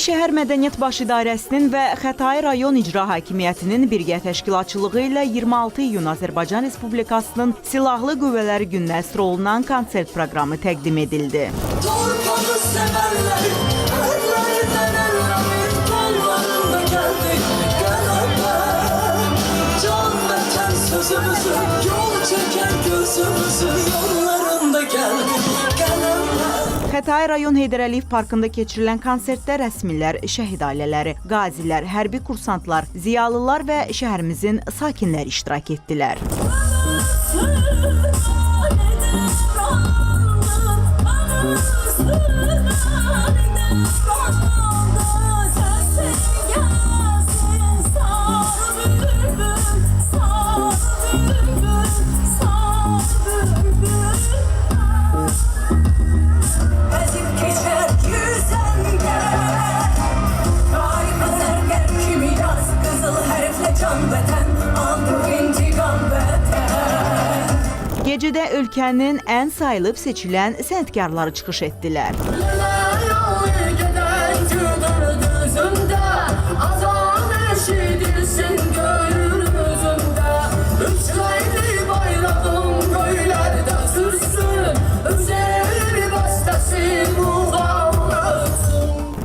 şəhər mədəniyyət baş idarəsinin və Xətai rayon icra hakimiyyətinin birgə təşkilatçılığı ilə 26 iyun Azərbaycan Respublikasının Silahlı Qüvvələri gününə əsr olunan konsert proqramı təqdim edildi. Xətai rayon Heydər Əliyev parkında keçirilən konsertdə rəsmilər, şəhid ailələri, qazilər, hərbi kursantlar, ziyalılar və şəhərimizin sakinləri iştirak etdilər. Gecədə ölkənin ən sayılıb seçilən sənətkarları çıxış etdilər.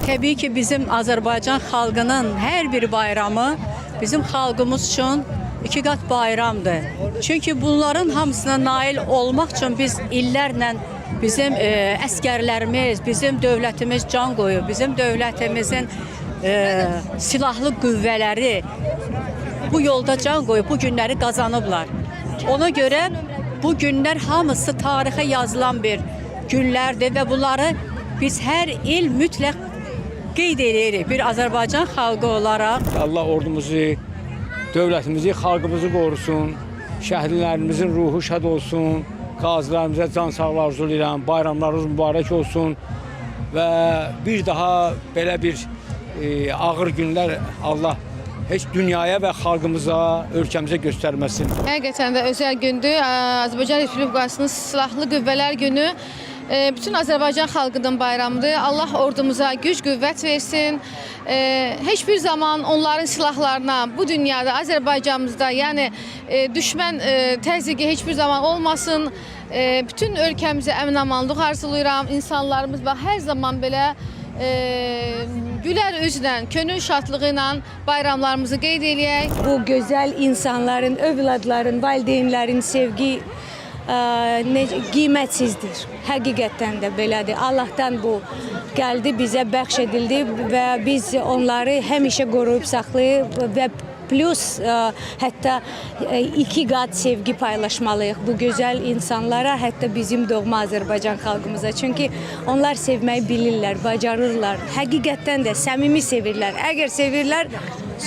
Təbii ki, bizim Azərbaycan xalqının hər bir bayramı bizim xalqımız üçün iki qat bayramdır. Çünki bunların hamısına nail olmaq üçün biz illərlə bizim əskərlərimiz, bizim dövlətimiz can qoyub, bizim dövlətimizin silahlı qüvvələri bu yolda can qoyub, bu günləri qazanıblar. Ona görə bu günlər hamısı tarixə yazılan bir günlərdir və bunları biz hər il mütləq qeyd edirik bir Azərbaycan xalqı olaraq. Allah ordumuzu, dövlətimizi, xalqımızı qorusun, şəhidlərimizin ruhu şad olsun, qazilərimizə can sağlığı arzu edirəm, bayramlarınız mübarək olsun və bir daha belə bir ağır günlər Allah heç dünyaya və xalqımıza, ölkəmizə göstərməsin. Həqiqətən də özəl gündür. Azərbaycan Respublikasının Silahlı Qüvvələr günü bütün Azərbaycan xalqının bayramıdır. Allah ordumuza güc, qüvvət versin. Heç bir zaman onların silahlarına bu dünyada, Azərbaycanımızda, yəni düşmən təzyiqi heç bir zaman olmasın. Bütün ölkəmizə əmin-amanlıq arzulayıram. İnsanlarımız hər zaman belə gülər üzlə, könül şadlığı ilə bayramlarımızı qeyd eləyək. Bu gözəl insanların, övladların, valideynlərin sevgi qiymətsizdir. Həqiqətən də belədir. Allahdan bu gəldi, bizə bəxş edildi və biz onları həmişə qoruyub saxlayıb və plus hətta iki qat sevgi paylaşmalıyıq bu gözəl insanlara, hətta bizim doğma Azərbaycan xalqımıza. Çünki onlar sevməyi bilirlər, bacarırlar. Həqiqətən də səmimi sevirlər. Əgər sevirlər,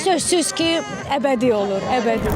sözsüz ki, əbədi olur, əbədi.